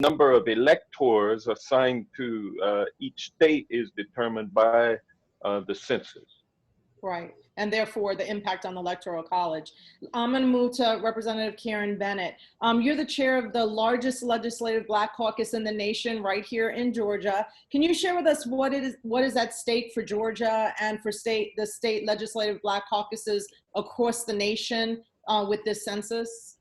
number of electors assigned to each state is determined by the census. Right, and therefore the impact on the Electoral College. I'm going to move to Representative Karen Bennett. You're the chair of the largest legislative Black caucus in the nation, right here in Georgia. Can you share with us what is at stake for Georgia and for the state legislative Black caucuses across the nation with this census?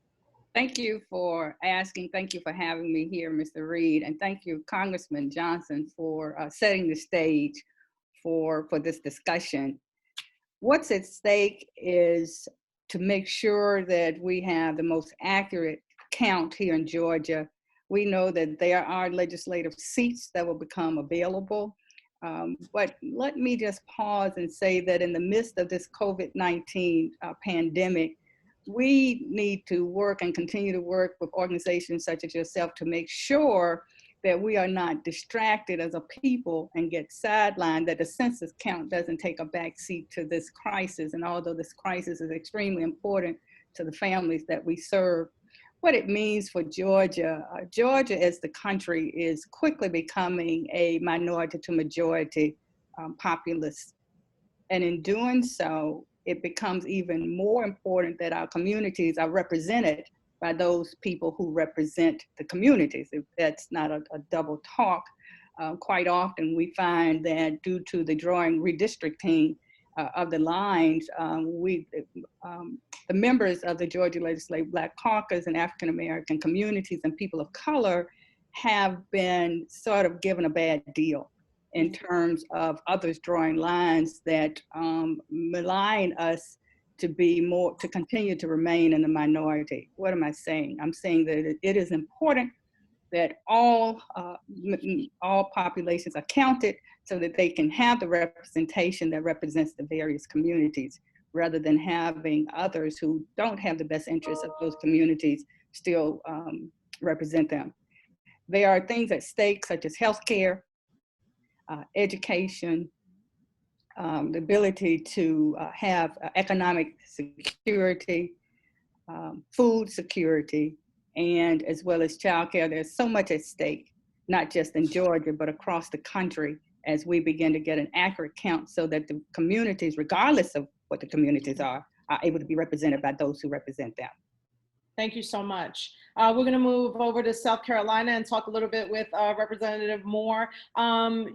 Thank you for asking. Thank you for having me here, Mr. Reed, and thank you, Congressman Johnson, for setting the stage for this discussion. What's at stake is to make sure that we have the most accurate count here in Georgia. We know that there are legislative seats that will become available, but let me just pause and say that in the midst of this COVID-19 pandemic, we need to work and continue to work with organizations such as yourself to make sure that we are not distracted as a people and get sidelined, that the census count doesn't take a backseat to this crisis. And although this crisis is extremely important to the families that we serve, what it means for Georgia, Georgia as the country is quickly becoming a minority to majority populace. And in doing so, it becomes even more important that our communities are represented by those people who represent the communities. If that's not a double talk, quite often we find that due to the drawing redistricting of the lines, the members of the Georgia Legislative Black Caucus and African American communities and people of color have been sort of given a bad deal in terms of others drawing lines that malign us to continue to remain in the minority. What am I saying? I'm saying that it is important that all populations are counted so that they can have the representation that represents the various communities, rather than having others who don't have the best interests of those communities still represent them. There are things at stake such as healthcare, education, the ability to have economic security, food security, and as well as childcare. There's so much at stake, not just in Georgia, but across the country as we begin to get an accurate count so that the communities, regardless of what the communities are able to be represented by those who represent them. Thank you so much. We're going to move over to South Carolina and talk a little bit with Representative Moore.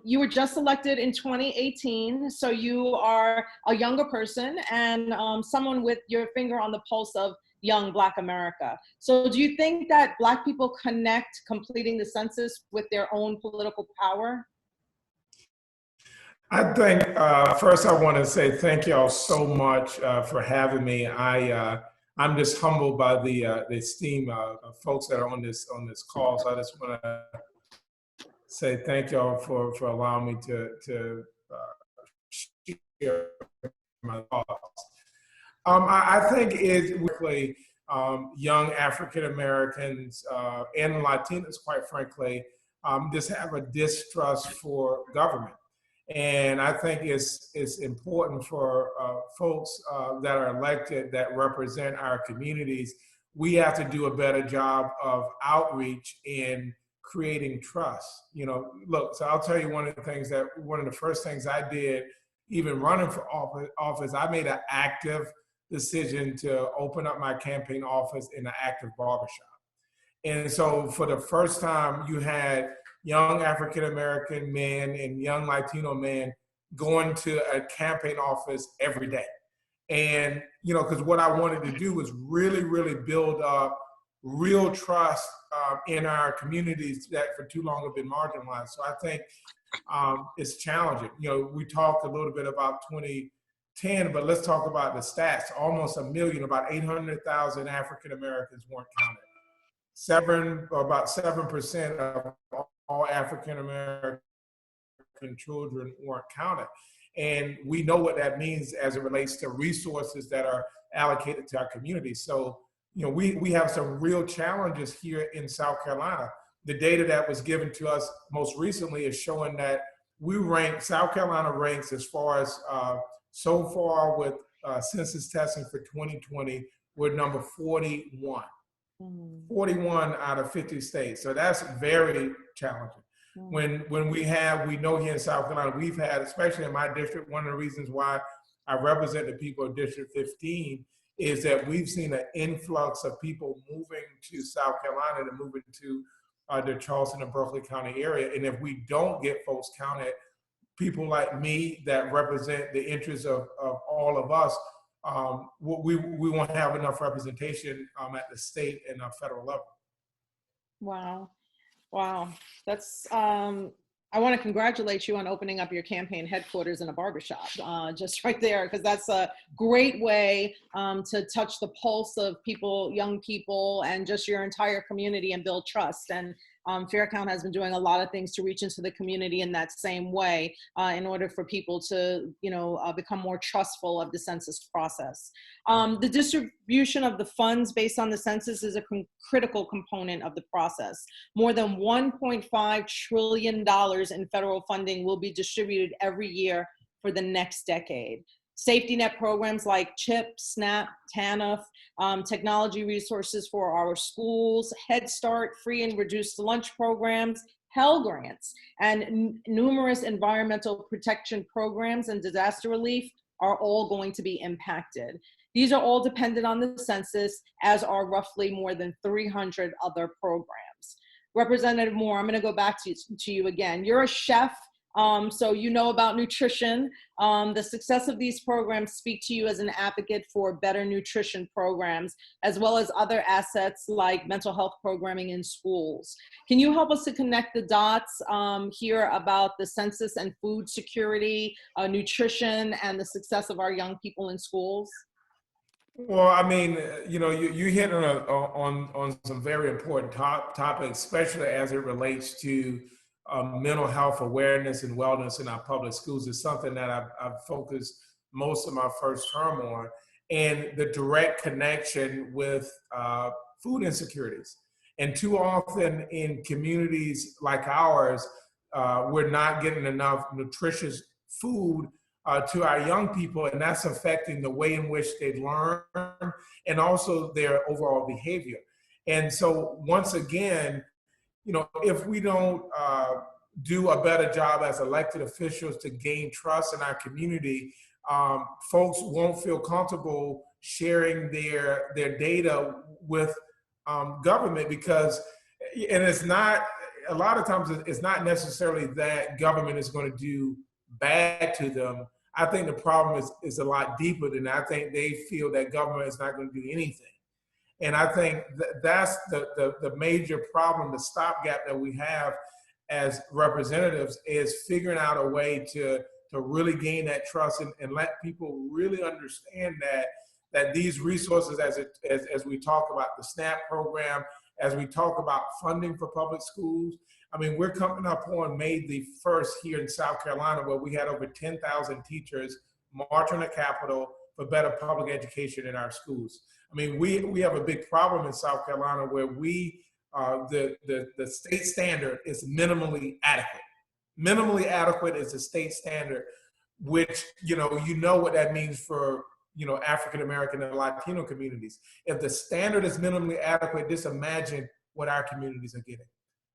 You were just elected in 2018, so you are a younger person and someone with your finger on the pulse of young Black America. So do you think that Black people connect completing the census with their own political power? I think first I want to say thank y'all so much for having me. I'm just humbled by the esteem of folks that are on this call. So I just want to say thank y'all for allowing me to share my thoughts. I think it's really young African Americans and Latinos, quite frankly, just have a distrust for government. And I think it's important for folks that are elected that represent our communities. We have to do a better job of outreach in creating trust. You know, look, so I'll tell you one of the first things I did, even running for office, I made an active decision to open up my campaign office in an active barbershop. And so for the first time, you had young African-American men and young Latino men going to a campaign office every day. And, you know, because what I wanted to do was really, really build up real trust in our communities that for too long have been marginalized. So I think it's challenging. You know, we talked a little bit about 2010, but let's talk about the stats. Almost 1 million, about 800,000 African-Americans weren't counted. About 7% of all African-American children weren't counted. And we know what that means as it relates to resources that are allocated to our community. So, you know, we have some real challenges here in South Carolina. The data that was given to us most recently is showing that South Carolina ranks as far as so far with census testing for 2020, we're number 41. 41 out of 50 states. So that's very challenging. When we know here in South Carolina, we've had, especially in my district, one of the reasons why I represent the people of District 15 is that we've seen an influx of people moving to South Carolina and moving to the Charleston and Berkeley County area. And if we don't get folks counted, people like me that represent the interests of all of us, we won't have enough representation at the state and federal level. Wow. Wow. That's, I want to congratulate you on opening up your campaign headquarters in a barbershop, just right there, because that's a great way to touch the pulse of people, young people, and just your entire community and build trust. And Fair Count has been doing a lot of things to reach into the community in that same way in order for people to, become more trustful of the census process. The distribution of the funds based on the census is a critical component of the process. More than $1.5 trillion in federal funding will be distributed every year for the next decade. Safety net programs like CHIP, SNAP, TANF, technology resources for our schools, Head Start, free and reduced lunch programs, Pell Grants, and numerous environmental protection programs and disaster relief are all going to be impacted. These are all dependent on the census, as are roughly more than 300 other programs. Representative Moore, I'm going to go back to you again. You're a chef. So you know about nutrition. The success of these programs speak to you as an advocate for better nutrition programs, as well as other assets like mental health programming in schools. Can you help us to connect the dots here about the census and food security, nutrition, and the success of our young people in schools? Well, I mean, you hit on some very important topics, especially as it relates to mental health awareness and wellness in our public schools. Is something that I've focused most of my first term on, and the direct connection with food insecurities. And too often in communities like ours, we're not getting enough nutritious food to our young people, and that's affecting the way in which they learn and also their overall behavior. And so once again, if we don't do a better job as elected officials to gain trust in our community, folks won't feel comfortable sharing their data with government, because, and it's not, a lot of times it's not necessarily that government is going to do bad to them. I think the problem is a lot deeper than that. I think they feel that government is not going to do anything. And I think that's the major problem, the stopgap that we have as representatives, is figuring out a way to really gain that trust and let people really understand that these resources, as we talk about the SNAP program, as we talk about funding for public schools. I mean, we're coming up on May the 1st here in South Carolina, where we had over 10,000 teachers march on the Capitol for better public education in our schools. I mean, we have a big problem in South Carolina where the state standard is minimally adequate. Minimally adequate is the state standard, which, you know what that means for, African American and Latino communities. If the standard is minimally adequate, just imagine what our communities are getting.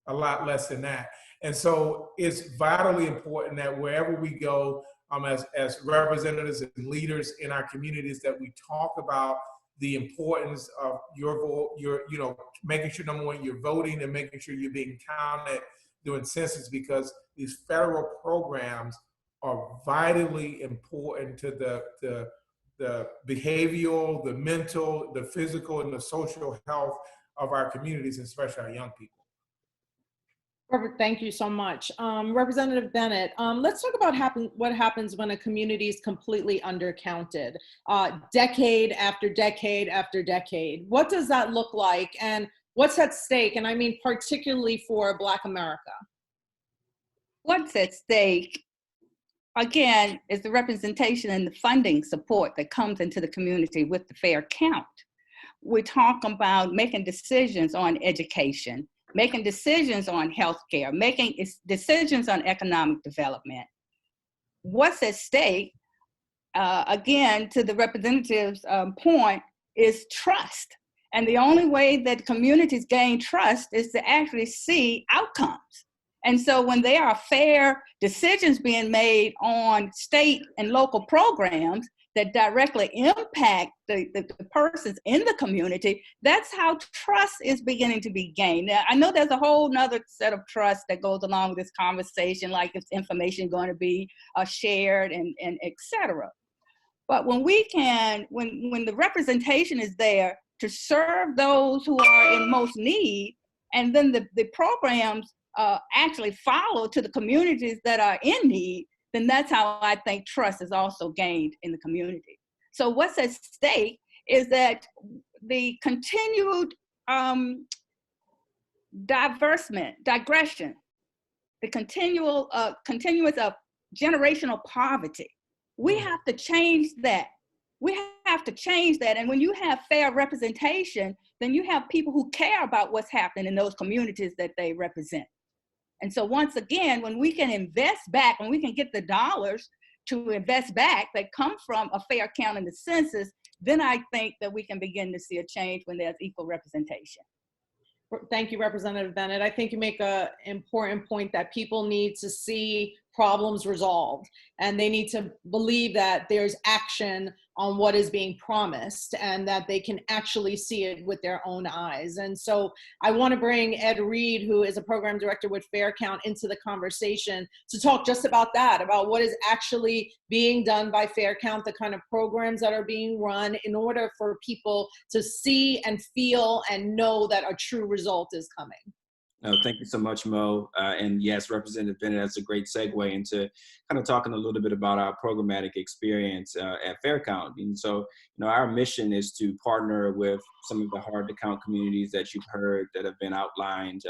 A lot less than that. And so it's vitally important that wherever we go, as representatives and leaders in our communities, that we talk about the importance of your vote, making sure, number one, you're voting, and making sure you're being counted doing census, because these federal programs are vitally important to the behavioral, the mental, the physical, and the social health of our communities, especially our young people. Robert, thank you so much. Representative Bennett, let's talk about what happens when a community is completely undercounted, decade after decade after decade. What does that look like, and what's at stake? And I mean, particularly for Black America. What's at stake, again, is the representation and the funding support that comes into the community with the Fair Count. We talk about making decisions on education, making decisions on healthcare, making decisions on economic development. What's at stake, again, to the representative's point, is trust. And the only way that communities gain trust is to actually see outcomes. And so when there are fair decisions being made on state and local programs that directly impact the persons in the community, that's how trust is beginning to be gained. Now, I know there's a whole nother set of trust that goes along with this conversation, like is information going to be shared and et cetera. But when we can, when the representation is there to serve those who are in most need, and then the programs actually follow to the communities that are in need, then that's how I think trust is also gained in the community. So what's at stake is that the continued digression, the continuous of generational poverty. We have to change that. We have to change that. And when you have fair representation, then you have people who care about what's happening in those communities that they represent. And so once again, when we can invest back, when we can get the dollars to invest back that come from a fair count in the census, then I think that we can begin to see a change when there's equal representation. Thank you, Representative Bennett. I think you make an important point that people need to see problems resolved, and they need to believe that there's action on what is being promised and that they can actually see it with their own eyes. And so I want to bring Ed Reed, who is a program director with Fair Count, into the conversation to talk just about that, about what is actually being done by Fair Count, the kind of programs that are being run in order for people to see and feel and know that a true result is coming. No, thank you so much, Mo. And yes, Representative Bennett, that's a great segue into kind of talking a little bit about our programmatic experience at Fair Count. And so, our mission is to partner with some of the hard to count communities that you've heard that have been outlined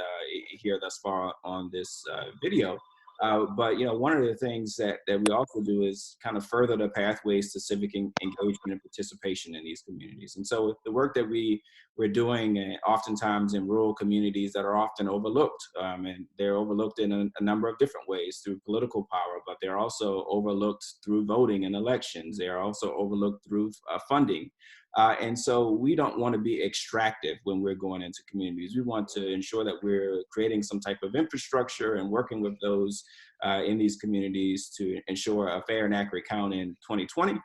here thus far on this video. But one of the things that we also do is kind of further the pathways to civic engagement and participation in these communities. And so the work that we're doing oftentimes in rural communities that are often overlooked, and they're overlooked in a number of different ways through political power, but they're also overlooked through voting and elections. They are also overlooked through funding. And so we don't want to be extractive when we're going into communities. We want to ensure that we're creating some type of infrastructure and working with those in these communities to ensure a fair and accurate count in 2020.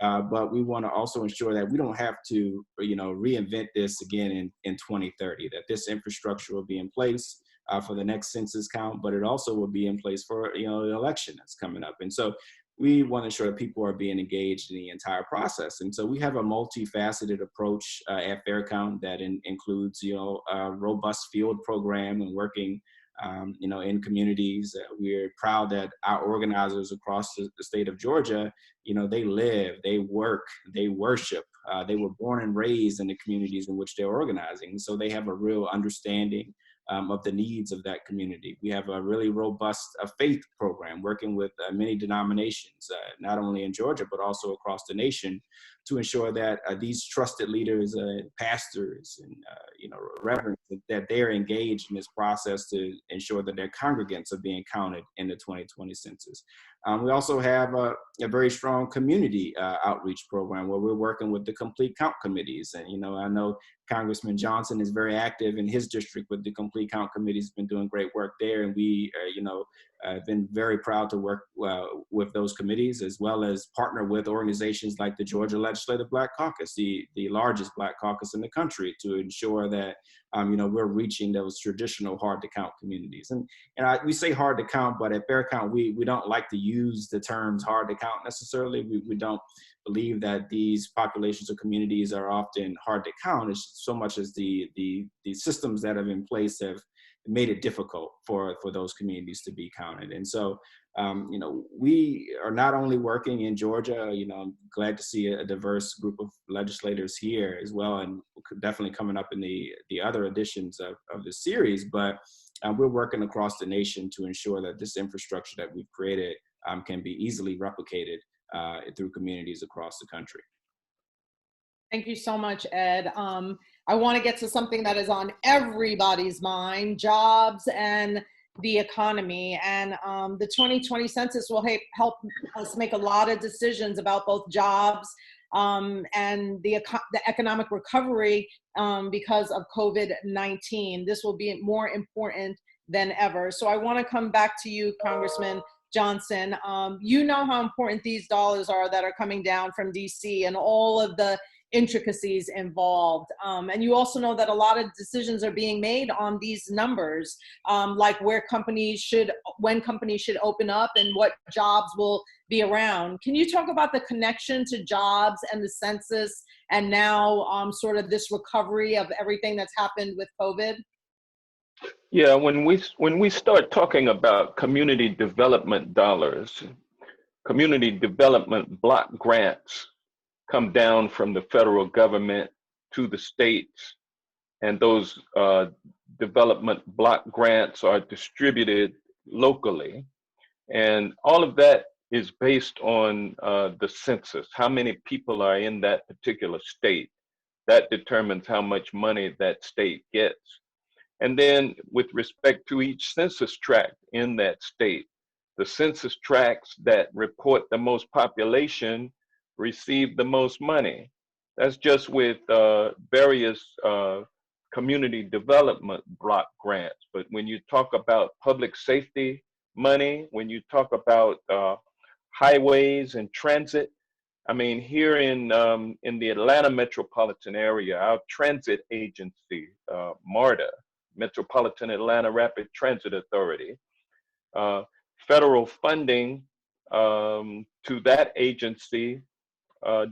But we want to also ensure that we don't have to, reinvent this again in 2030, that this infrastructure will be in place for the next census count, but it also will be in place for, the election that's coming up. And so we want to ensure that people are being engaged in the entire process. And so we have a multifaceted approach at Fair Count that includes, a robust field program and working, in communities. We're proud that our organizers across the state of Georgia, they live, they work, they worship. They were born and raised in the communities in which they're organizing. So they have a real understanding of the needs of that community. We have a really robust faith program working with many denominations, not only in Georgia, but also across the nation, to ensure that these trusted leaders, pastors, and reverends, that they're engaged in this process to ensure that their congregants are being counted in the 2020 census. We also have a very strong community outreach program where we're working with the complete count committees. And, I know Congressman Johnson is very active in his district with the complete count committees, been doing great work there. And we, have been very proud to work with those committees, as well as partner with organizations like the Georgia Legislative Black Caucus, the largest Black caucus in the country, to ensure that, we're reaching those traditional hard to count communities. And we say hard to count, but at Fair Count, we don't like to use the terms hard to count necessarily. We don't believe that these populations or communities are often hard to count. It's so much as the systems that have in place have made it difficult for those communities to be counted. And so, we are not only working in Georgia, I'm glad to see a diverse group of legislators here as well, and definitely coming up in the other editions of the series, but we're working across the nation to ensure that this infrastructure that we've created can be easily replicated through communities across the country. Thank you so much, Ed. I want to get to something that is on everybody's mind: jobs and the economy. And the 2020 census will help us make a lot of decisions about both jobs and the economic recovery because of COVID-19. This will be more important than ever. So I want to come back to you, Congressman Johnson. You know how important these dollars are that are coming down from DC and all of the intricacies involved. And you also know that a lot of decisions are being made on these numbers, like when companies should open up and what jobs will be around. Can you talk about the connection to jobs and the census and now sort of this recovery of everything that's happened with COVID? Yeah, when we start talking about community development dollars, community development block grants come down from the federal government to the states, and those development block grants are distributed locally. And all of that is based on the census, how many people are in that particular state. That determines how much money that state gets. And then with respect to each census tract in that state, the census tracts that report the most population receive the most money. That's just with various community development block grants. But when you talk about public safety money, when you talk about highways and transit, I mean, here in the Atlanta metropolitan area, our transit agency, MARTA, Metropolitan Atlanta Rapid Transit Authority, federal funding to that agency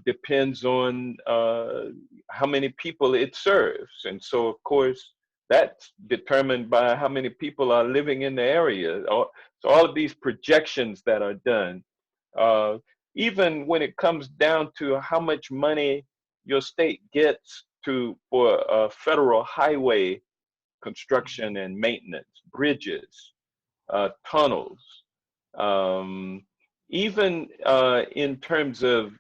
depends on how many people it serves. And so, of course, that's determined by how many people are living in the area. So all of these projections that are done, even when it comes down to how much money your state gets for federal highway construction and maintenance, bridges, tunnels, even in terms of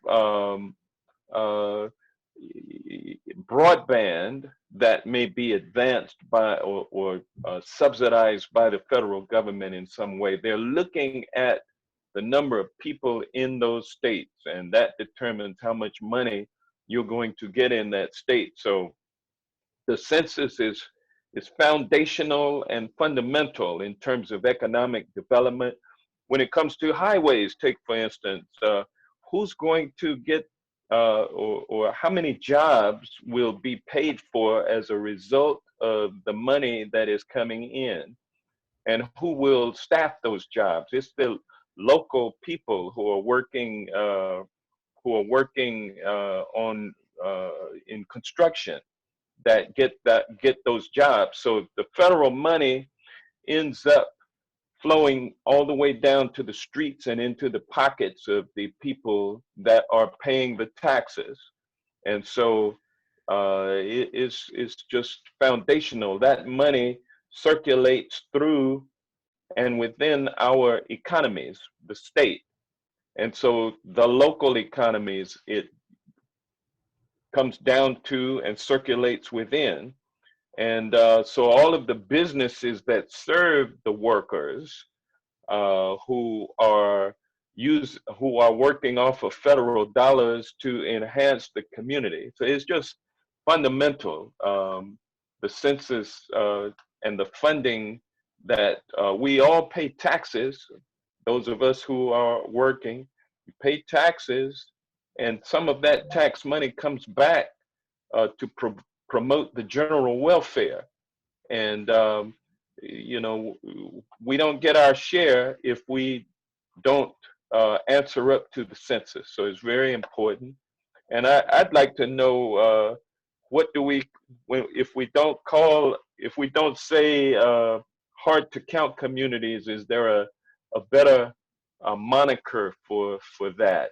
broadband that may be advanced by or subsidized by the federal government in some way. They're looking at the number of people in those states, and that determines how much money you're going to get in that state. So the census is foundational and fundamental in terms of economic development. When it comes to highways, take for instance, who's going to get or how many jobs will be paid for as a result of the money that is coming in, and who will staff those jobs? It's the local people who are working on in construction that get those jobs. So the federal money ends up flowing all the way down to the streets and into the pockets of the people that are paying the taxes. And so it's just foundational. That money circulates through and within our economies, the state. And so the local economies, it comes down to and circulates within. And so all of the businesses that serve the workers who are working off of federal dollars to enhance the community. So it's just fundamental. The census and the funding that we all pay taxes. Those of us who are working, we pay taxes, and some of that tax money comes back to promote the general welfare. And, you know, we don't get our share if we don't answer up to the census. So it's very important. And I'd like to know what do we, if we don't say hard to count communities, is there a better moniker for that?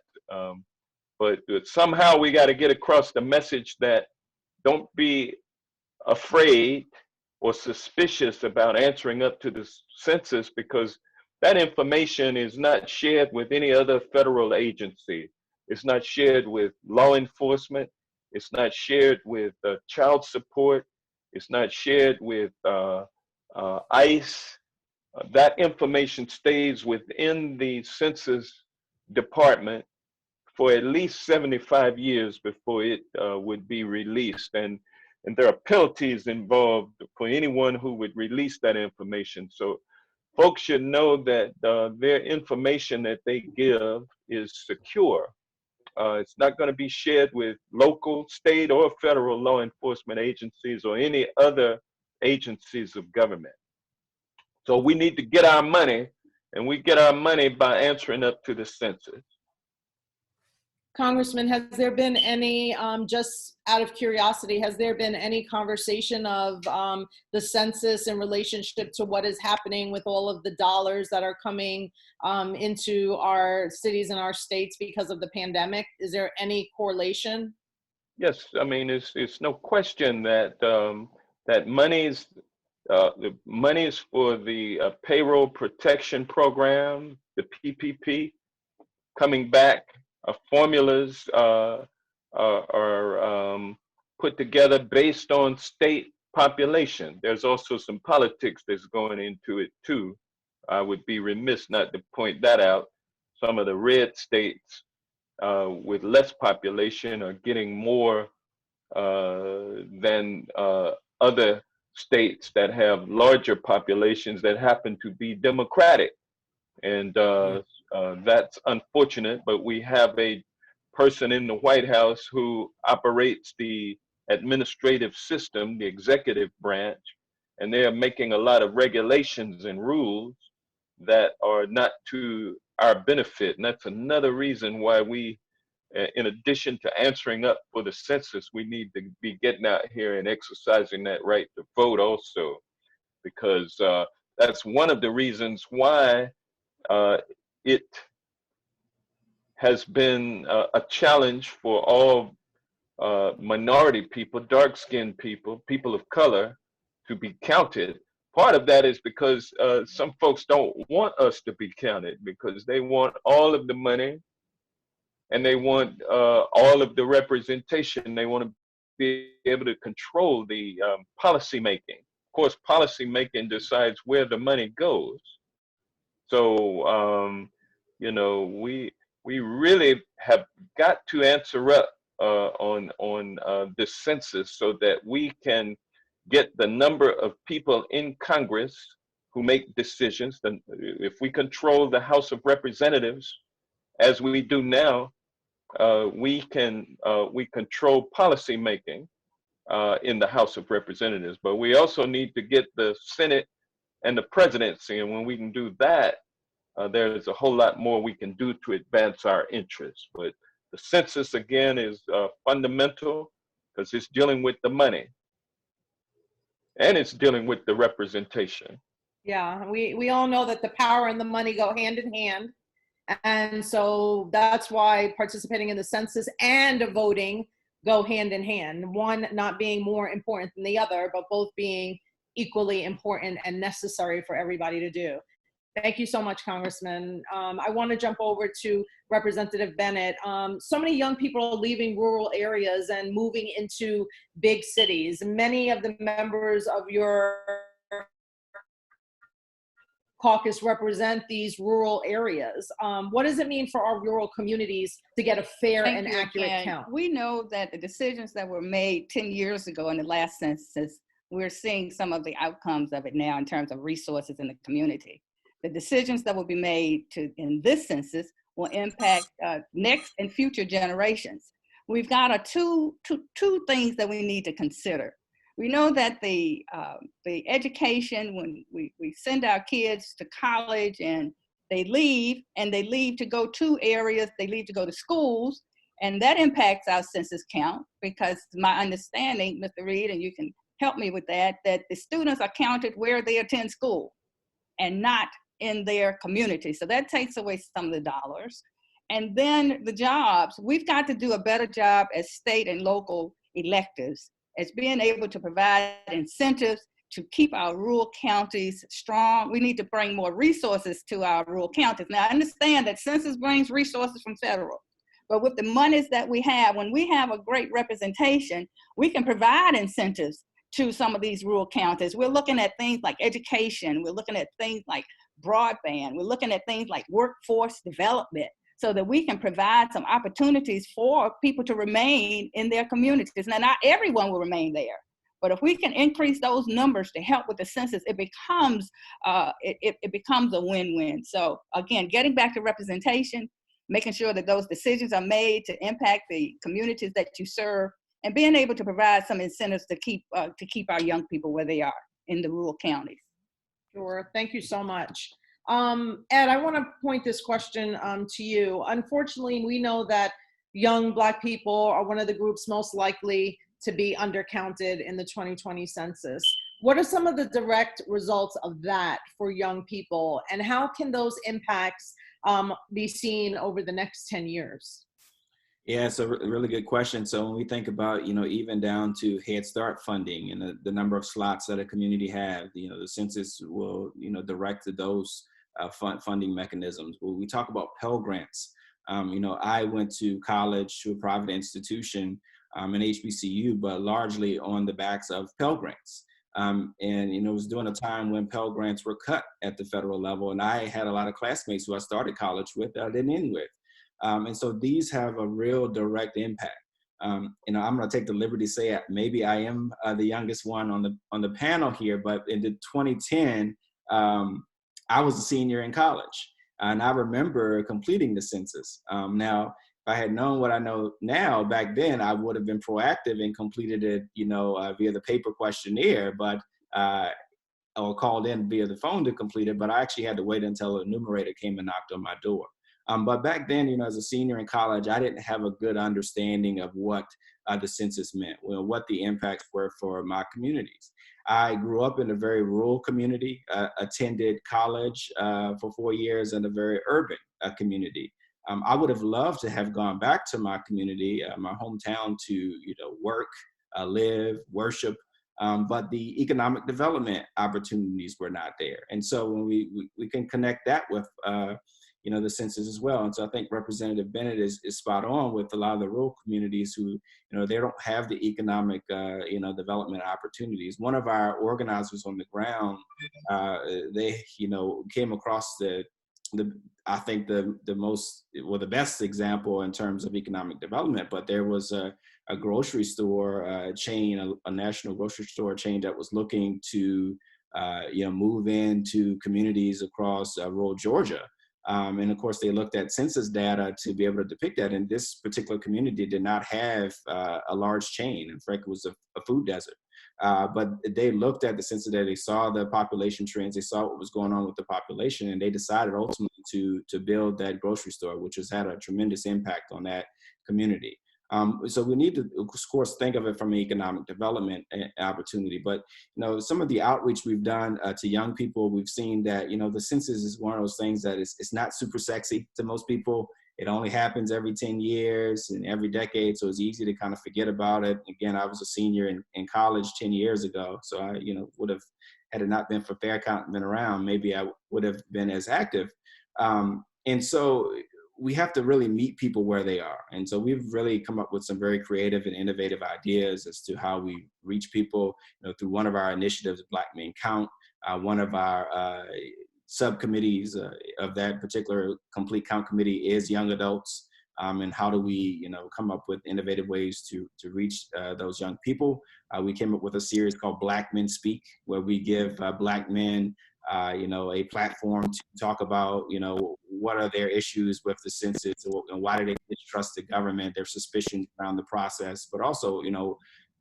But somehow we got to get across the message that don't be afraid or suspicious about answering up to the census, because that information is not shared with any other federal agency. It's not shared with law enforcement. It's not shared with child support. It's not shared with ICE. That information stays within the census department for at least 75 years before it would be released. And there are penalties involved for anyone who would release that information. So folks should know that their information that they give is secure. It's not going to be shared with local, state, or federal law enforcement agencies or any other agencies of government. So we need to get our money, and we get our money by answering up to the census. Congressman, has there been any, just out of curiosity, has there been any conversation of the census in relationship to what is happening with all of the dollars that are coming into our cities and our states because of the pandemic? Is there any correlation? Yes, I mean, it's no question that that the monies for the payroll protection program, the PPP, coming back. Formulas are put together based on state population. There's also some politics that's going into it too. I would be remiss not to point that out. Some of the red states with less population are getting more than other states that have larger populations that happen to be Democratic. And that's unfortunate, but we have a person in the White House who operates the administrative system, the executive branch, and they are making a lot of regulations and rules that are not to our benefit. And that's another reason why we, in addition to answering up for the census, we need to be getting out here and exercising that right to vote also, because that's one of the reasons why it has been a challenge for all minority people, dark-skinned people, people of color, to be counted. Part of that is because some folks don't want us to be counted because they want all of the money and they want all of the representation. They want to be able to control the policy making. Of course, policy making decides where the money goes. So, you know, we really have got to answer up on this census so that we can get the number of people in Congress who make decisions. Then, if we control the House of Representatives, as we do now, we control policy making in the House of Representatives. But we also need to get the Senate and the presidency, and when we can do that, there's a whole lot more we can do to advance our interests. But the census, again, is fundamental because it's dealing with the money and it's dealing with the representation. Yeah, we all know that the power and the money go hand in hand. And so that's why participating in the census and voting go hand in hand, one not being more important than the other, but both being equally important and necessary for everybody to do. Thank you so much, Congressman. I want to jump over to Representative Bennett. So many young people are leaving rural areas and moving into big cities. Many of the members of your caucus represent these rural areas. What does it mean for our rural communities to get a fair and accurate count? We know that the decisions that were made 10 years ago in the last census, we're seeing some of the outcomes of it now in terms of resources in the community. The decisions that will be made in this census will impact next and future generations. We've got two things that we need to consider. We know that the education, when we send our kids to college and they leave to go to areas, they leave to go to schools, and that impacts our census count because my understanding, Mr. Reed, and you can help me with that the students are counted where they attend school and not in their community. So that takes away some of the dollars. And then the jobs, we've got to do a better job as state and local electors as being able to provide incentives to keep our rural counties strong. We need to bring more resources to our rural counties. Now I understand that census brings resources from federal, but with the monies that we have, when we have a great representation, we can provide incentives to some of these rural counties. We're looking at things like education. We're looking at things like broadband. We're looking at things like workforce development. so that we can provide some opportunities for people to remain in their communities. Now, not everyone will remain there, but if we can increase those numbers to help with the census, it becomes it becomes a win-win. So again, getting back to representation, making sure that those decisions are made to impact the communities that you serve, and being able to provide some incentives to keep our young people where they are in the rural counties. Sure. Thank you so much. Ed, I want to point this question to you. Unfortunately, we know that young Black people are one of the groups most likely to be undercounted in the 2020 census. What are some of the direct results of that for young people, and how can those impacts be seen over the next 10 years? Yeah, it's a really good question. So when we think about, even down to Head Start funding and the number of slots that a community have, the census will, direct to those funding mechanisms. When we talk about Pell Grants, I went to college to a private institution, an HBCU, but largely on the backs of Pell Grants. And it was during a time when Pell Grants were cut at the federal level, and I had a lot of classmates who I started college with that I didn't end with. And so these have a real direct impact. I'm going to take the liberty to say maybe I am the youngest one on the panel here, but in 2010, I was a senior in college, and I remember completing the census. Now, if I had known what I know now back then, I would have been proactive and completed it, via the paper questionnaire, but or called in via the phone to complete it. But I actually had to wait until a numerator came and knocked on my door. But back then, as a senior in college, I didn't have a good understanding of what the census meant, what the impacts were for my communities. I grew up in a very rural community, attended college for 4 years in a very urban community. I would have loved to have gone back to my community, my hometown, to work, live, worship, but the economic development opportunities were not there. And so when we can connect that with the census as well. And so I think Representative Bennett is spot on with a lot of the rural communities who, they don't have the economic, development opportunities. One of our organizers on the ground, they, came across I think the best example in terms of economic development, but there was a grocery store chain, a national grocery store chain that was looking to, move into communities across rural Georgia. And of course, they looked at census data to be able to depict that. And this particular community did not have a large chain. In fact, it was a food desert. But they looked at the census data, they saw the population trends, they saw what was going on with the population, and they decided ultimately to build that grocery store, which has had a tremendous impact on that community. So we need to, of course, think of it from an economic development opportunity. But, some of the outreach we've done to young people, we've seen that, the census is one of those things that it's not super sexy to most people. It only happens every 10 years and every decade. So it's easy to kind of forget about it. Again, I was a senior in college 10 years ago. So I, would have, had it not been for Fair Count been around, maybe I would have been as active. And so we have to really meet people where they are. And so we've really come up with some very creative and innovative ideas as to how we reach people, through one of our initiatives, Black Men Count, one of our subcommittees of that particular complete count committee is young adults. And how do we, come up with innovative ways to reach those young people? We came up with a series called Black Men Speak, where we give Black men a platform to talk about, what are their issues with the census and why do they distrust the government, their suspicions around the process, but also,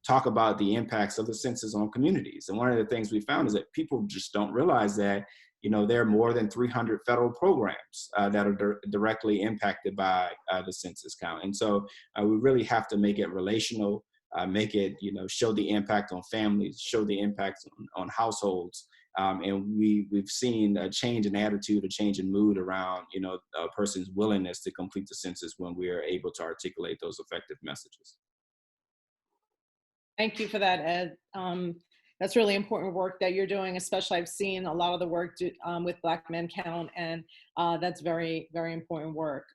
talk about the impacts of the census on communities. And one of the things we found is that people just don't realize that, there are more than 300 federal programs that are directly impacted by the census count. And so we really have to make it relational, make it, show the impact on families, show the impact on households. And we've seen a change in attitude, a change in mood around, a person's willingness to complete the census when we are able to articulate those effective messages. Thank you for that, Ed. That's really important work that you're doing, especially I've seen a lot of the work with Black Men Count, and that's very, very important work.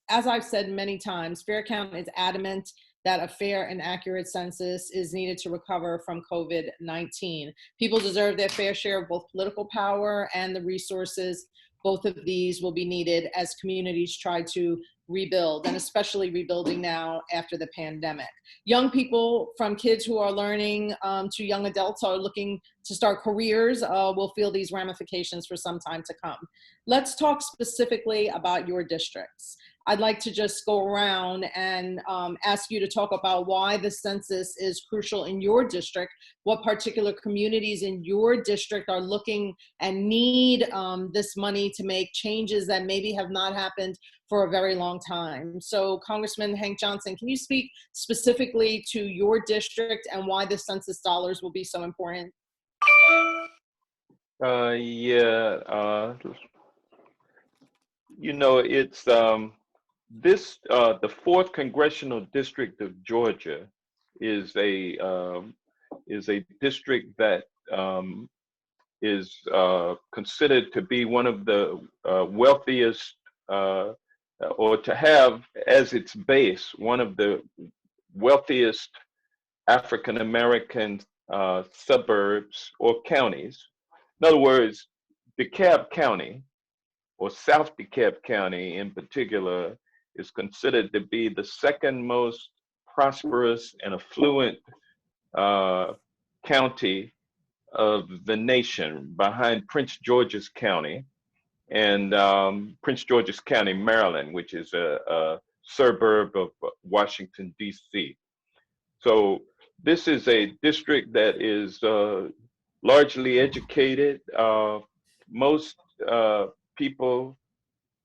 As I've said many times, Fair Count is adamant that a fair and accurate census is needed to recover from COVID-19. People deserve their fair share of both political power and the resources both of these will be needed as communities try to rebuild, and especially rebuilding now after the pandemic. Young people, from kids who are learning to young adults who are looking to start careers, will feel these ramifications for some time to come. Let's talk specifically about your districts. I'd like to just go around and ask you to talk about why the census is crucial in your district, what particular communities in your district are looking and need this money to make changes that maybe have not happened for a very long time. So Congressman Hank Johnson, can you speak specifically to your district and why the census dollars will be so important? You know, it's this the 4th congressional district of Georgia is a district that is considered to be one of the wealthiest, or to have as its base one of the wealthiest African American suburbs or counties. In other words, DeKalb County, or South DeKalb County in particular, is considered to be the 2nd most prosperous and affluent county of the nation, behind Prince George's County and Prince George's County, Maryland, which is a suburb of Washington, D.C. So this is a district that is largely educated. Most people,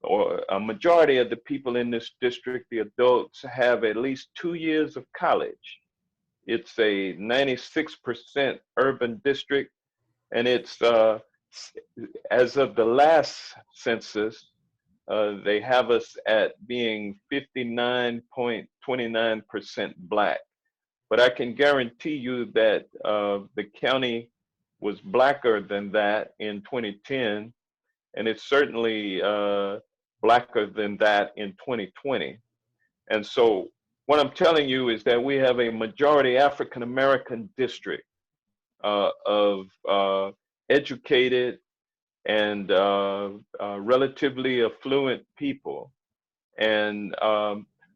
or a majority of the people in this district, the adults, have at least 2 years of college. It's a 96% urban district, and it's, as of the last census, they have us at being 59.29% Black. But I can guarantee you that the county was Blacker than that in 2010, and it's certainly Blacker than that in 2020. And so what I'm telling you is that we have a majority African American district of educated and relatively affluent people. And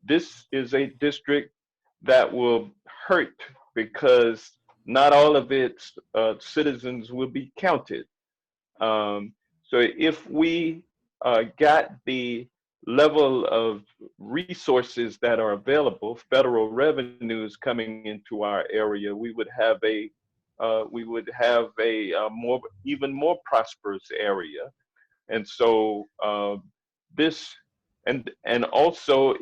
this is a district that will hurt because not all of its citizens will be counted. So if we got the level of resources that are available, federal revenues coming into our area, we would have a more, even more prosperous area. And so this, and also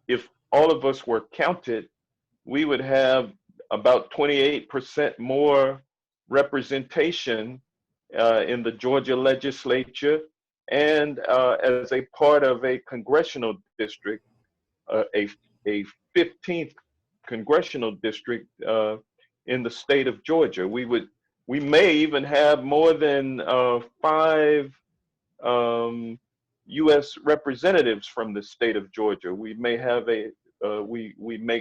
if all of us were counted, we would have about 28% more representation in the Georgia legislature, and as a part of a congressional district, a 15th congressional district in the state of Georgia. We may even have more than 5 U.S. representatives from the state of Georgia. We may have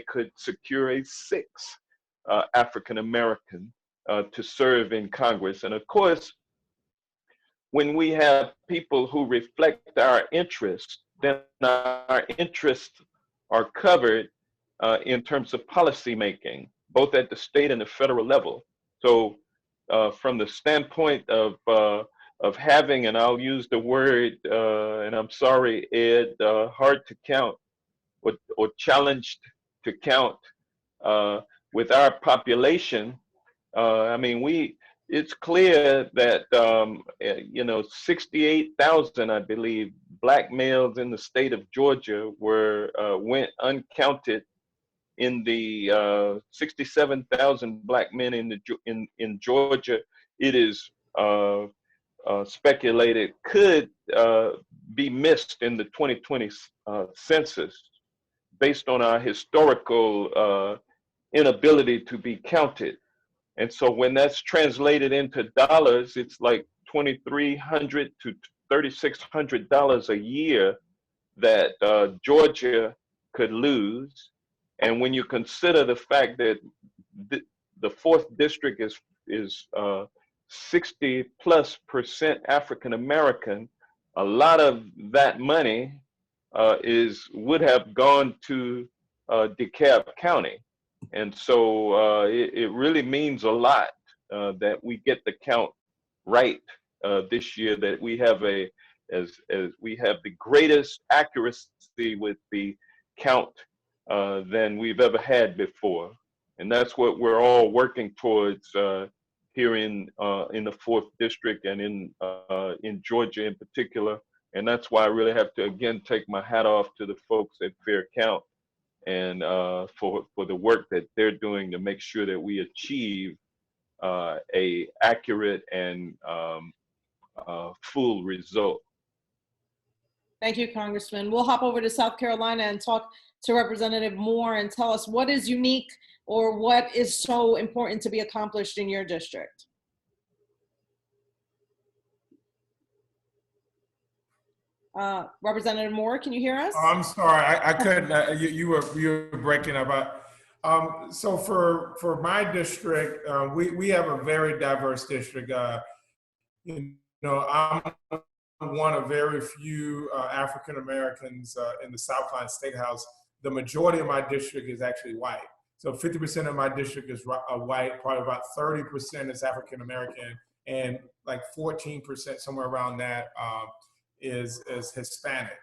could secure a 6th African American to serve in Congress. And of course, when we have people who reflect our interests, then our interests are covered in terms of policy making, both at the state and the federal level. So from the standpoint of having, and I'll use the word, and I'm sorry, Ed, hard to count or challenged to count with our population, I mean, it's clear that, 68,000, I believe, Black males in the state of Georgia went uncounted in the 67,000 Black men in Georgia. It is speculated could be missed in the 2020 census based on our historical inability to be counted. And so when that's translated into dollars, it's like $2,300 to $3,600 a year that Georgia could lose. And when you consider the fact that the 4th district is 60+% African American, a lot of that money would have gone to DeKalb County. And so it really means a lot that we get the count right this year, that we have as we have the greatest accuracy with the count than we've ever had before. And that's what we're all working towards here in the 4th District and in Georgia in particular. And that's why I really have to, again, take my hat off to the folks at Fair Count and for the work that they're doing to make sure that we achieve a accurate and full result. Thank you, Congressman. We'll hop over to South Carolina and talk to Representative Moore and tell us what is unique or what is so important to be accomplished in your district. Representative Moore, can you hear us? Oh, I'm sorry, I couldn't. You were breaking up. So for my district, we have a very diverse district. You know, I'm one of very few African Americans in the South Carolina State House. The majority of my district is actually white. So 50% of my district is white, probably about 30% is African American, and like 14%, somewhere around that, is Hispanic.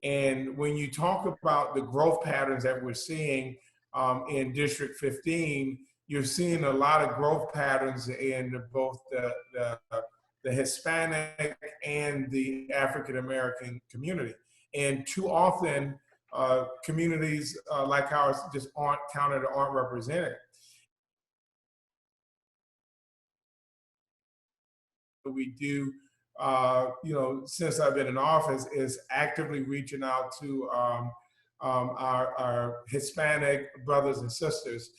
And when you talk about the growth patterns that we're seeing in District 15, you're seeing a lot of growth patterns in both the Hispanic and the African American community. And too often, communities like ours just aren't counted or aren't represented. What we do, you know, since I've been in office, is actively reaching out to our Hispanic brothers and sisters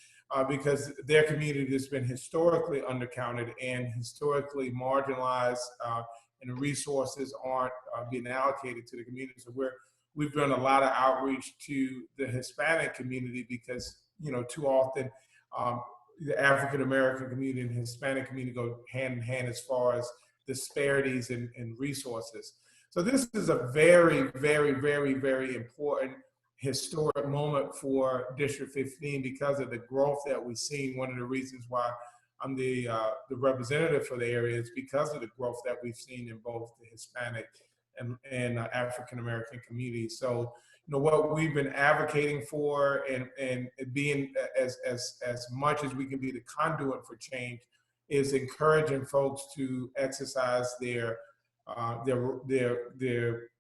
because their community has been historically undercounted and historically marginalized, and the resources aren't being allocated to the community. So we've done a lot of outreach to the Hispanic community because, you know, too often the African American community and Hispanic community go hand in hand as far as disparities in resources. So this is a very, very, very, very important historic moment for District 15 because of the growth that we've seen. One of the reasons why I'm the representative for the area is because of the growth that we've seen in both the Hispanic and African American communities. So, you know, what we've been advocating for and being as much as we can be the conduit for change is encouraging folks to exercise their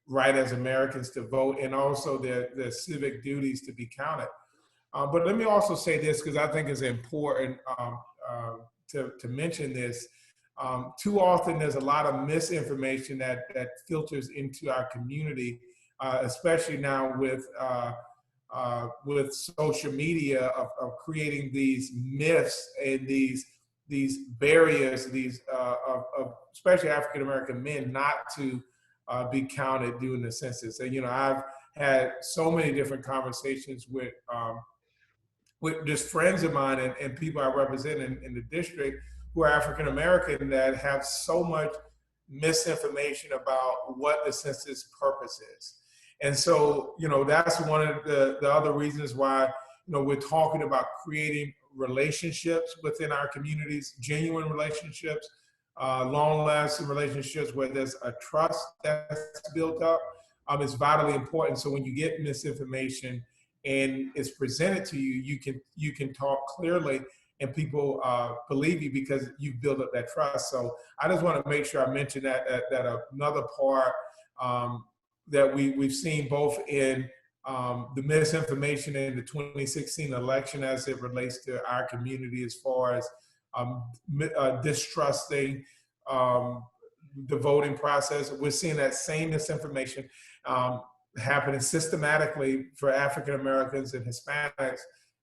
right as Americans to vote, and also their civic duties to be counted. But let me also say this, because I think it's important to mention this. Too often there's a lot of misinformation that filters into our community, especially now with social media of creating these myths and these barriers, of especially African American men not to be counted during the census. And, you know, I've had so many different conversations with just friends of mine and people I represent in the district who are African American that have so much misinformation about what the census purpose is. And so, you know, that's one of the other reasons why, you know, we're talking about creating relationships within our communities, genuine relationships, long-lasting relationships where there's a trust that's built up. Is vitally important. So when you get misinformation and it's presented to you, you can talk clearly and people believe you because you've built up that trust. So I just want to make sure I mention that another part that we've seen both in the misinformation in the 2016 election as it relates to our community as far as distrusting the voting process. We're seeing that same misinformation happening systematically for African Americans and Hispanics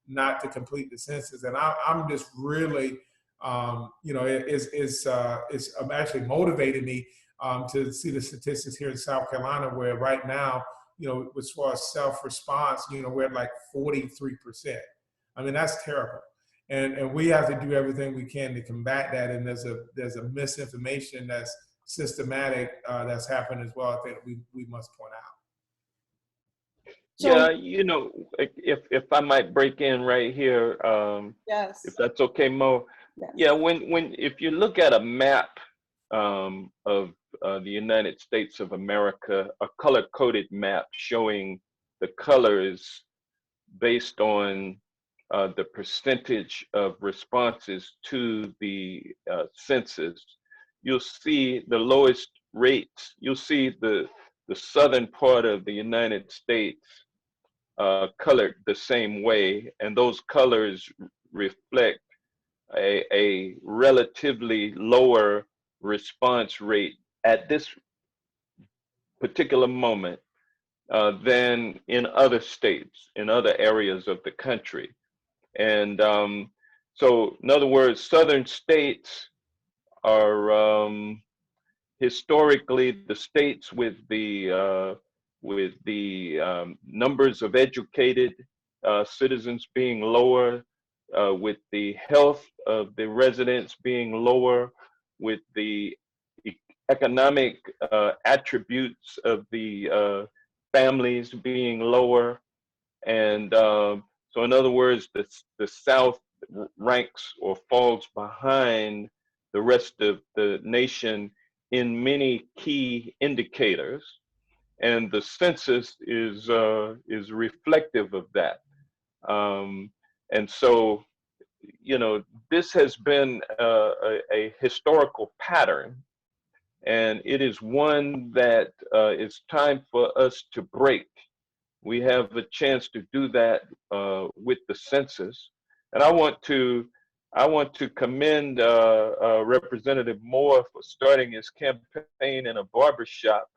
not to complete the census. And I'm just really, you know, it's actually motivated me to see the statistics here in South Carolina, where right now, you know, as far as self-response, you know, we're at like 43%. I mean, that's terrible. And we have to do everything we can to combat that. And there's a misinformation that's systematic that's happened as well, I think we must point out. So, Yeah, you know, if I might break in right here, yes. if that's okay, Mo. Yes. Yeah, when if you look at a map of the United States of America, a color-coded map showing the colors based on the percentage of responses to the census, you'll see the lowest rates. You'll see the southern part of the United States colored the same way, and those colors reflect a relatively lower response rate at this particular moment than in other states, in other areas of the country. And so, in other words, southern states are historically the states with the numbers of educated citizens being lower, with the health of the residents being lower, with the economic attributes of the families being lower. And so, in other words, the South ranks or falls behind the rest of the nation in many key indicators, and the census is reflective of that. And so, you know, this has been a historical pattern, and it is one that it's time for us to break. We have a chance to do that with the census, and I want to commend Representative Moore for starting his campaign in a barbershop.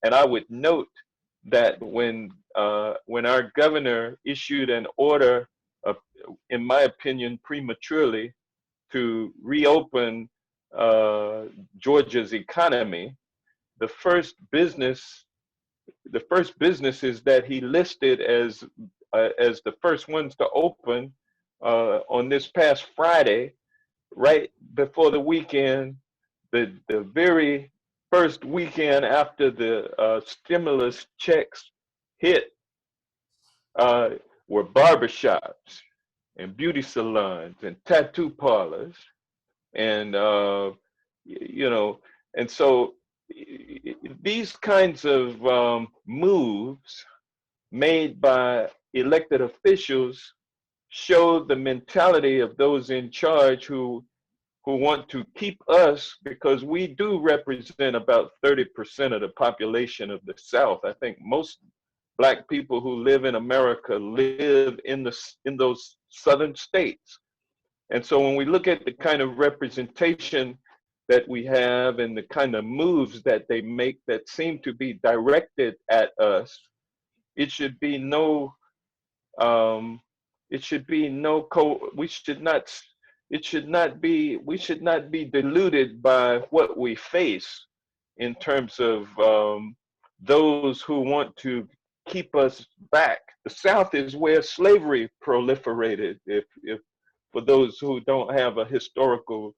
And I would note that when our governor issued an order, in my opinion, prematurely to reopen Georgia's economy, the first business businesses that he listed as the first ones to open on this past Friday, right before the weekend, the very first weekend after the stimulus checks hit, were barbershops and beauty salons and tattoo parlors, and you know, and so these kinds of moves made by elected officials show the mentality of those in charge who want to keep us, because we do represent about 30% of the population of the South. I think most Black people who live in America live in those southern states. And so when we look at the kind of representation that we have and the kind of moves that they make that seem to be directed at us, it should be no we should not we should not be deluded by what we face in terms of those who want to keep us back. The South is where slavery proliferated, if for those who don't have a historical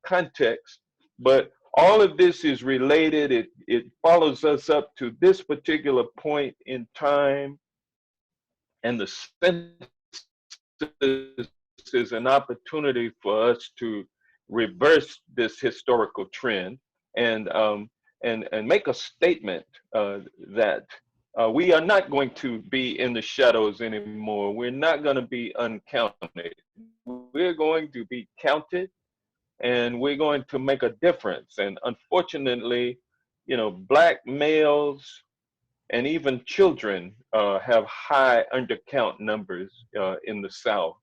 context. But all of this is related. It follows us up to this particular point in time, and the census is an opportunity for us to reverse this historical trend and make a statement that we are not going to be in the shadows anymore. We're not going to be uncounted. We're going to be counted, and we're going to make a difference. And unfortunately, you know, Black males and even children have high undercount numbers in the South.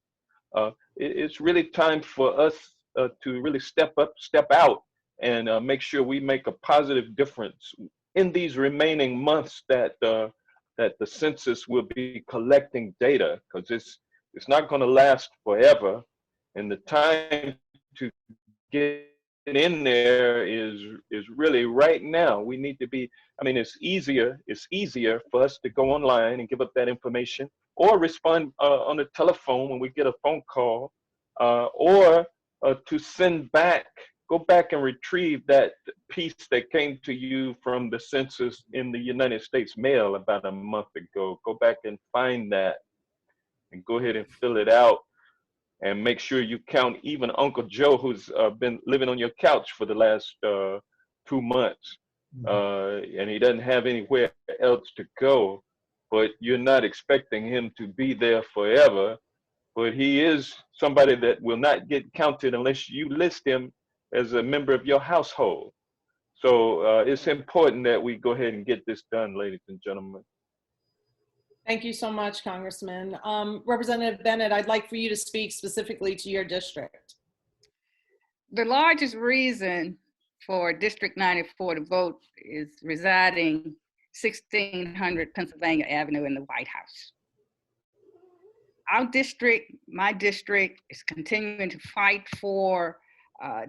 It's really time for us to really step up, step out, and make sure we make a positive difference in these remaining months that that the census will be collecting data, because it's not going to last forever, and the time to get in there is really right now. We need to be, I mean, it's easier for us to go online and give up that information, or respond on the telephone when we get a phone call, or to send back go back and retrieve that piece that came to you from the census in the United States mail about a month ago. Go back and find that and go ahead and fill it out, and make sure you count even Uncle Joe, who's been living on your couch for the last 2 months, and he doesn't have anywhere else to go, but you're not expecting him to be there forever. But he is somebody that will not get counted unless you list him as a member of your household. So it's important that we go ahead and get this done, ladies and gentlemen. Thank you so much, Congressman. Representative Bennett, I'd like for you to speak specifically to your district. The largest reason for District 94 to vote is residing 1600 Pennsylvania Avenue in the White House. Our district, my district, is continuing to fight for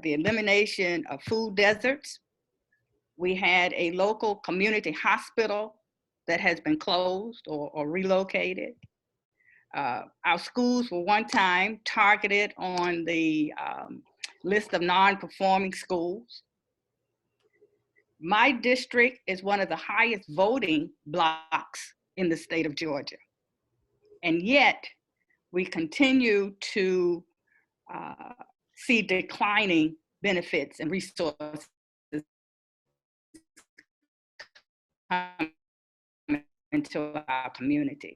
the elimination of food deserts. We had a local community hospital that has been closed or relocated. Our schools were one time targeted on the list of non-performing schools. My district is one of the highest voting blocks in the state of Georgia. And yet we continue to see declining benefits and resources into our community.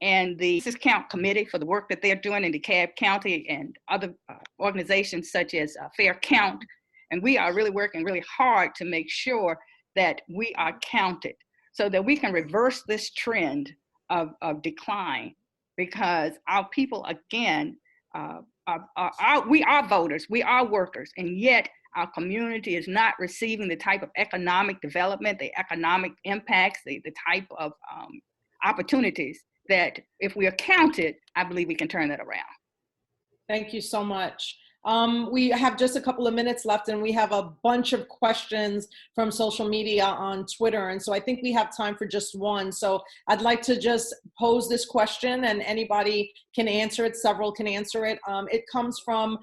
And the Census Count Committee, for the work that they're doing in DeKalb County and other organizations such as Fair Count, and we are really working really hard to make sure that we are counted so that we can reverse this trend of decline, because our people, again, we are voters, we are workers, and yet our community is not receiving the type of economic development, the economic impacts, the type of opportunities that if we are counted, I believe we can turn that around. Thank you so much. We have just a couple of minutes left, and we have a bunch of questions from social media on Twitter. And so I think we have time for just one. So I'd like to just pose this question, and anybody can answer it. Several can answer it. It comes from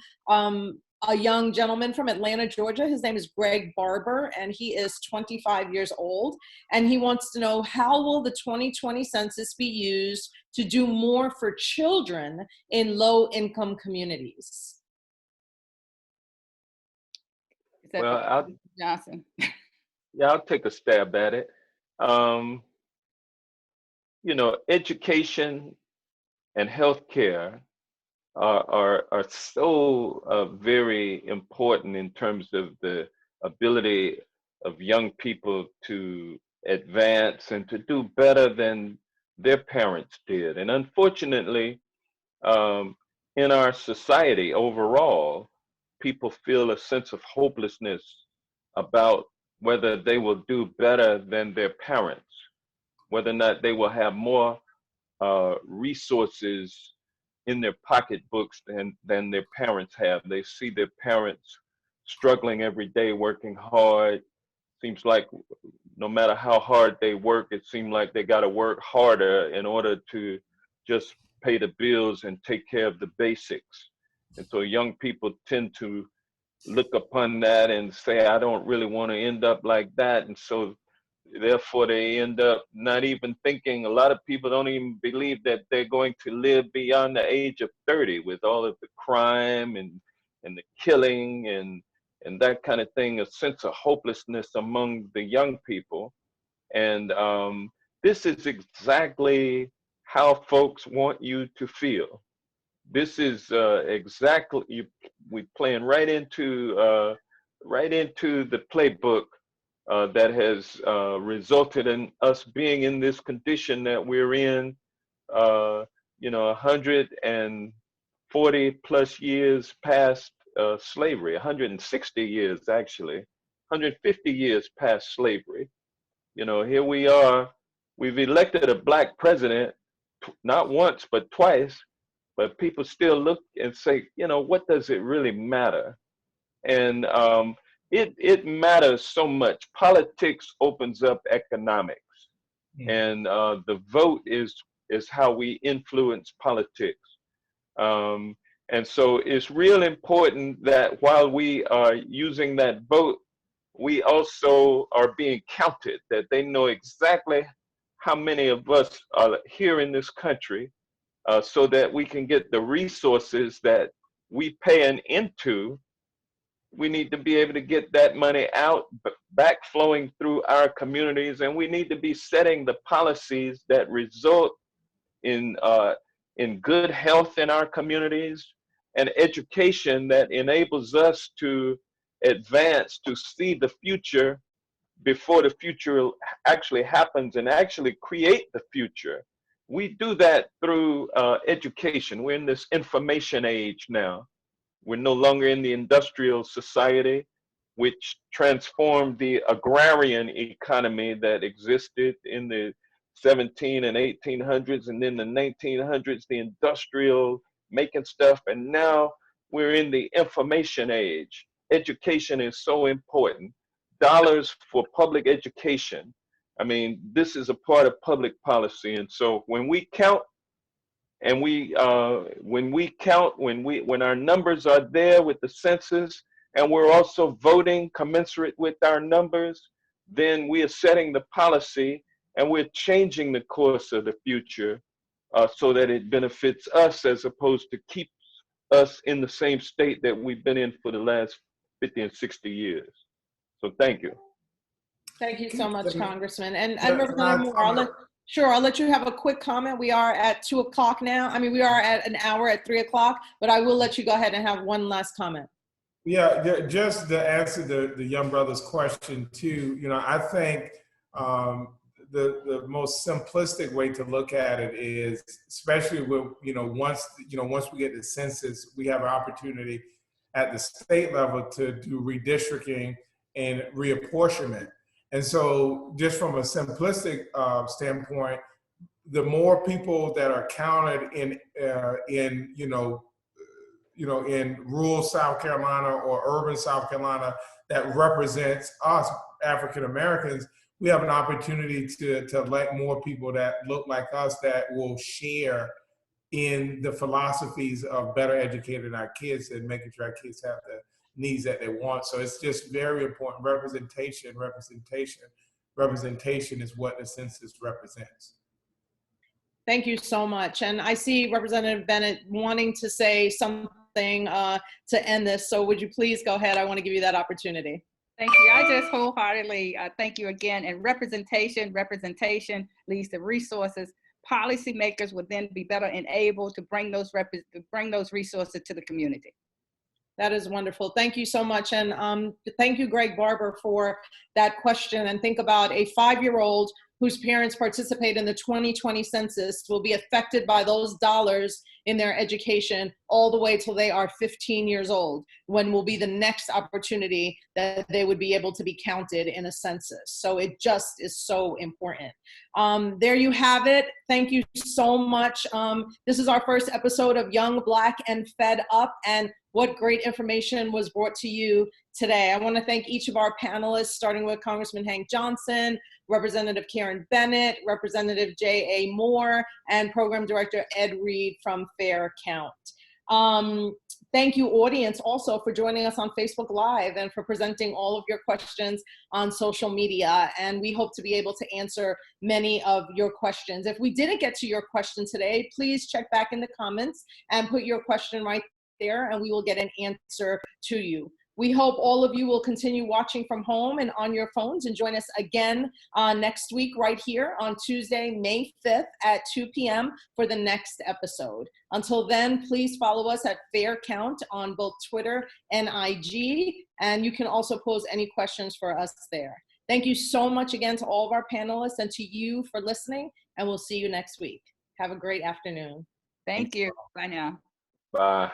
a young gentleman from Atlanta, Georgia. His name is Greg Barber, and he is 25 years old. And he wants to know, how will the 2020 census be used to do more for children in low-income communities? Well, Johnson? Yeah, I'll take a stab at it. You know, education and healthcare are so very important in terms of the ability of young people to advance and to do better than their parents did. And unfortunately, in our society overall, people feel a sense of hopelessness about whether they will do better than their parents, whether or not they will have more resources in their pocketbooks than their parents have. They see their parents struggling every day, working hard. Seems like no matter how hard they work, it seems like they got to work harder in order to just pay the bills and take care of the basics. And so young people tend to look upon that and say, I don't really want to end up like that. And so therefore they end up not even thinking. A lot of people don't even believe that they're going to live beyond the age of 30 with all of the crime and the killing and that kind of thing, a sense of hopelessness among the young people. And this is exactly how folks want you to feel. This is exactly, we playing right into the playbook that has resulted in us being in this condition that we're in, 140 plus years past slavery, 160 years actually, 150 years past slavery. You know, here we are, we've elected a Black president, not once, but twice, but people still look and say, what does it really matter? And it matters so much. Politics opens up economics, and the vote is how we influence politics. And so it's real important that while we are using that vote, we also are being counted, that they know exactly how many of us are here in this country, so that we can get the resources that we paying into. We need to be able to get that money out, back flowing through our communities, and we need to be setting the policies that result in good health in our communities and education that enables us to advance to see the future before the future actually happens and actually create the future. We do that through education. We're in this information age now. We're no longer in the industrial society, which transformed the agrarian economy that existed in the 17 and 1800s, and then the 1900s, the industrial making stuff. And now we're in the information age. Education is so important. Dollars for public education. I mean, this is a part of public policy. And so when we count, and when our numbers are there with the census, and we're also voting commensurate with our numbers, then we are setting the policy and we're changing the course of the future, so that it benefits us as opposed to keep us in the same state that we've been in for the last 50 and 60 years. So thank you. Thank you so much, Congressman. And Yeah, Representative Moore, I'll let you have a quick comment. We are at 2 o'clock now. I mean, we are at an hour at 3 o'clock, but I will let you go ahead and have one last comment. Yeah, just to answer the young brother's question too, I think the most simplistic way to look at it is, especially with, once we get the census, we have an opportunity at the state level to do redistricting and reapportionment. And so just from a simplistic standpoint, the more people that are counted in rural South Carolina or urban South Carolina that represents us, African Americans, we have an opportunity to elect more people that look like us, that will share in the philosophies of better educating our kids and making sure our kids have the needs that they want. So it's just very important. Representation is what the census represents. Thank you so much. And I see Representative Bennett wanting to say something to end this. So would you please go ahead? I want to give you that opportunity. Thank you. I just wholeheartedly thank you again. And representation leads to resources. Policymakers would then be better enabled to bring those resources to the community. That is wonderful. Thank you so much. And thank you, Greg Barber, for that question. And think about a 5-year-old whose parents participate in the 2020 census will be affected by those dollars in their education all the way till they are 15 years old, when will be the next opportunity that they would be able to be counted in a census. So it just is so important. There you have it. Thank you so much. This is our first episode of Young, Black, and Fed Up, and what great information was brought to you today. I want to thank each of our panelists, starting with Congressman Hank Johnson, Representative Karen Bennett, Representative J.A. Moore, and Program Director Ed Reed from Fair Count. Thank you, audience, also for joining us on Facebook Live and for presenting all of your questions on social media. And we hope to be able to answer many of your questions. If we didn't get to your question today, please check back in the comments and put your question right there, and we will get an answer to you. We hope all of you will continue watching from home and on your phones, and join us again next week right here on Tuesday, May 5th at 2 p.m. for the next episode. Until then, please follow us at Fair Count on both Twitter and IG, and you can also pose any questions for us there. Thank you so much again to all of our panelists and to you for listening, and we'll see you next week. Have a great afternoon. Thank you. Bye now. Bye.